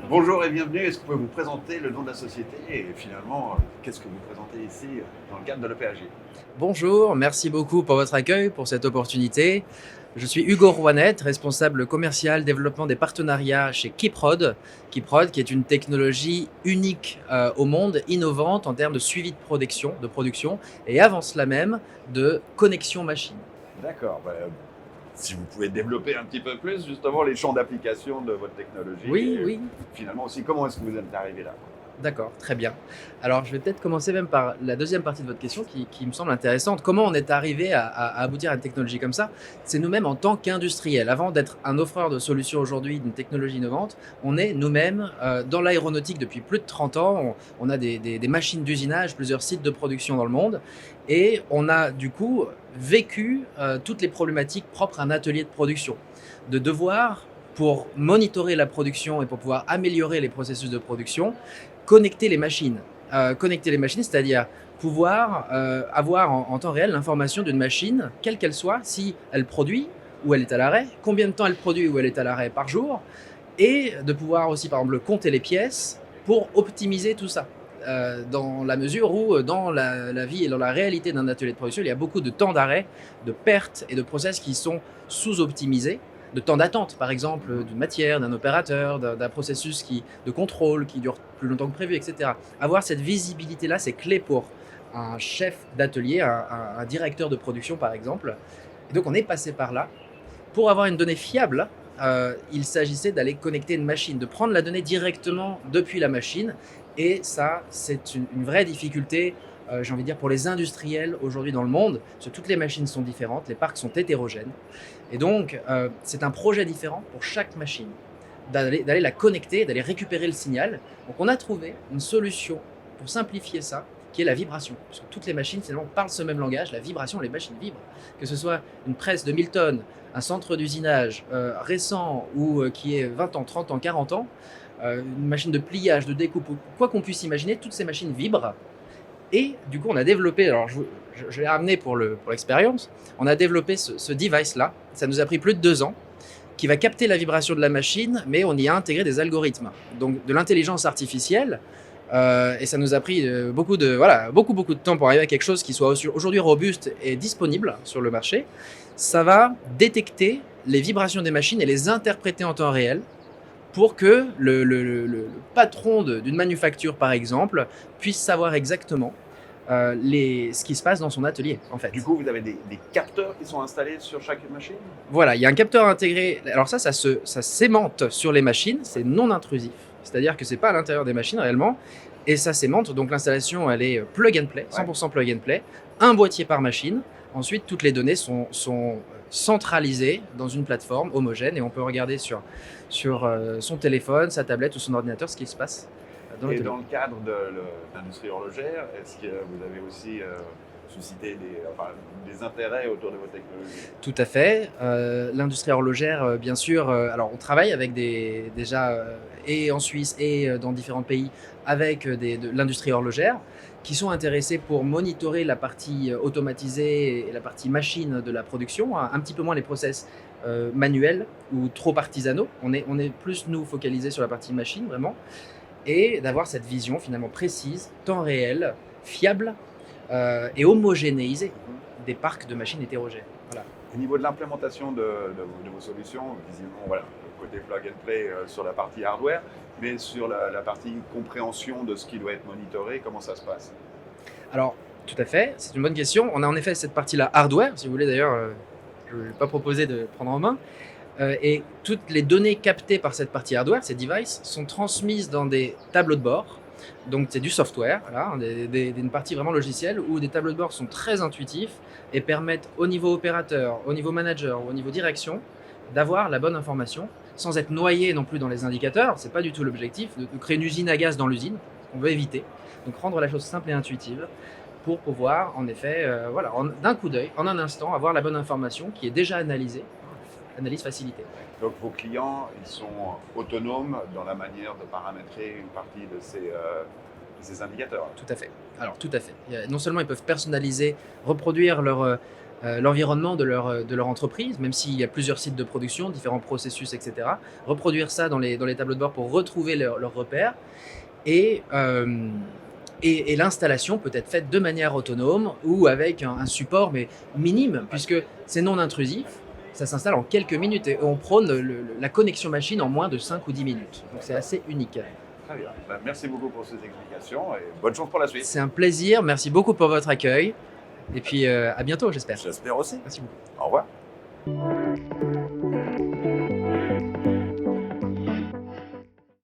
Bonjour et bienvenue. Est-ce que vous pouvez vous présenter le nom de la société et finalement, qu'est-ce que vous présentez ici dans le cadre de l'EPAG? Bonjour, merci beaucoup pour votre accueil, pour cette opportunité. Je suis Hugo Rouanet, responsable commercial développement des partenariats chez Kiprod. Kiprod qui est une technologie unique au monde, innovante en termes de suivi de production et avant cela même de connexion machine. D'accord. Si vous pouvez développer un petit peu plus justement les champs d'application de votre technologie Oui, et oui. finalement aussi comment est-ce que vous êtes arrivé là? D'accord, très bien. Alors, je vais peut-être commencer même par la deuxième partie de votre question qui me semble intéressante. Comment on est arrivé à aboutir à une technologie comme ça? C'est nous-mêmes en tant qu'industriels. Avant d'être un offreur de solutions aujourd'hui d'une technologie innovante, on est nous-mêmes dans l'aéronautique depuis plus de 30 ans. On a des machines d'usinage, plusieurs sites de production dans le monde. Et on a du coup vécu toutes les problématiques propres à un atelier de production. De devoir, pour monitorer la production et pour pouvoir améliorer les processus de production, connecter les machines. Connecter les machines, c'est-à-dire pouvoir avoir en temps réel l'information d'une machine, quelle qu'elle soit, si elle produit ou elle est à l'arrêt, combien de temps elle produit ou elle est à l'arrêt par jour, et de pouvoir aussi, par exemple, compter les pièces pour optimiser tout ça. Dans la mesure où, dans la vie et dans la réalité d'un atelier de production, il y a beaucoup de temps d'arrêt, de pertes et de process qui sont sous-optimisés, de temps d'attente, par exemple, d'une matière, d'un opérateur, d'un processus de contrôle qui dure plus longtemps que prévu, etc. Avoir cette visibilité-là, c'est clé pour un chef d'atelier, un directeur de production, par exemple. Et donc, on est passé par là. Pour avoir une donnée fiable, il s'agissait d'aller connecter une machine, de prendre la donnée directement depuis la machine. Et ça, c'est une vraie difficulté, j'ai envie de dire, pour les industriels aujourd'hui dans le monde, parce que toutes les machines sont différentes, les parcs sont hétérogènes. Et donc, c'est un projet différent pour chaque machine, d'aller la connecter, d'aller récupérer le signal. Donc, on a trouvé une solution pour simplifier ça, qui est la vibration. Parce que toutes les machines, finalement, parlent ce même langage, la vibration, les machines vibrent. Que ce soit une presse de 1000 tonnes, un centre d'usinage récent ou qui est 20 ans, 30 ans, 40 ans, une machine de pliage, de découpe, quoi qu'on puisse imaginer, toutes ces machines vibrent. Et du coup, on a développé, alors je l'ai ramené pour l'expérience, on a développé ce device-là, ça nous a pris plus de 2 ans, qui va capter la vibration de la machine, mais on y a intégré des algorithmes, donc de l'intelligence artificielle, et ça nous a pris beaucoup de temps pour arriver à quelque chose qui soit aujourd'hui robuste et disponible sur le marché. Ça va détecter les vibrations des machines et les interpréter en temps réel pour que le patron d'une manufacture, par exemple, puisse savoir exactement ce qui se passe dans son atelier, en fait. Du coup, vous avez des capteurs qui sont installés sur chaque machine? Voilà, il y a un capteur intégré. Alors ça s'aimante sur les machines, c'est non intrusif. C'est-à-dire que c'est pas à l'intérieur des machines réellement. Et ça s'aimante, donc l'installation, elle est plug and play, 100% plug and play. Un boîtier par machine. Ensuite, toutes les données sont centralisées dans une plateforme homogène et on peut regarder sur son téléphone, sa tablette ou son ordinateur ce qui se passe dans Et l'atelier. dans le cadre de l'industrie horlogère, est-ce que vous avez aussi suscité des intérêts autour de vos technologies? Tout à fait. L'industrie horlogère, bien sûr. Alors, on travaille avec et en Suisse et dans différents pays avec de l'industrie horlogère qui sont intéressés pour monitorer la partie automatisée et la partie machine de la production, un petit peu moins les process manuels ou trop artisanaux. On est plus, nous, focalisés sur la partie machine, vraiment, et d'avoir cette vision finalement précise, temps réel, fiable et homogénéisée des parcs de machines hétérogènes. Voilà. Au niveau de l'implémentation de vos solutions, visiblement, voilà, le côté plug and play sur la partie hardware, mais sur la partie compréhension de ce qui doit être monitoré, comment ça se passe? Alors, tout à fait, c'est une bonne question. On a en effet cette partie-là hardware, si vous voulez d'ailleurs, je ne vais pas proposer de prendre en main. Et toutes les données captées par cette partie hardware, ces devices, sont transmises dans des tableaux de bord. Donc c'est du software, voilà, une partie vraiment logicielle où des tableaux de bord sont très intuitifs et permettent au niveau opérateur, au niveau manager ou au niveau direction d'avoir la bonne information sans être noyé non plus dans les indicateurs. C'est pas du tout l'objectif de créer une usine à gaz dans l'usine, qu'on veut éviter. Donc rendre la chose simple et intuitive pour pouvoir en effet, d'un coup d'œil, en un instant, avoir la bonne information qui est déjà analysée, analyse facilitée. Donc vos clients, ils sont autonomes dans la manière de paramétrer une partie de ces indicateurs. Tout à fait. Alors, tout à fait. Non seulement ils peuvent personnaliser, reproduire l'environnement de leur entreprise, même s'il y a plusieurs sites de production, différents processus, etc. Reproduire ça dans les tableaux de bord pour retrouver leurs repères. Et, et l'installation peut être faite de manière autonome ou avec un support, mais minime, puisque c'est non intrusif. Ça s'installe en quelques minutes et on prône la connexion machine en moins de 5 ou 10 minutes. Donc c'est assez unique. Très bien. Merci beaucoup pour ces explications et bonne chance pour la suite. C'est un plaisir. Merci beaucoup pour votre accueil. Et puis à bientôt, j'espère. J'espère aussi. Merci beaucoup. Au revoir.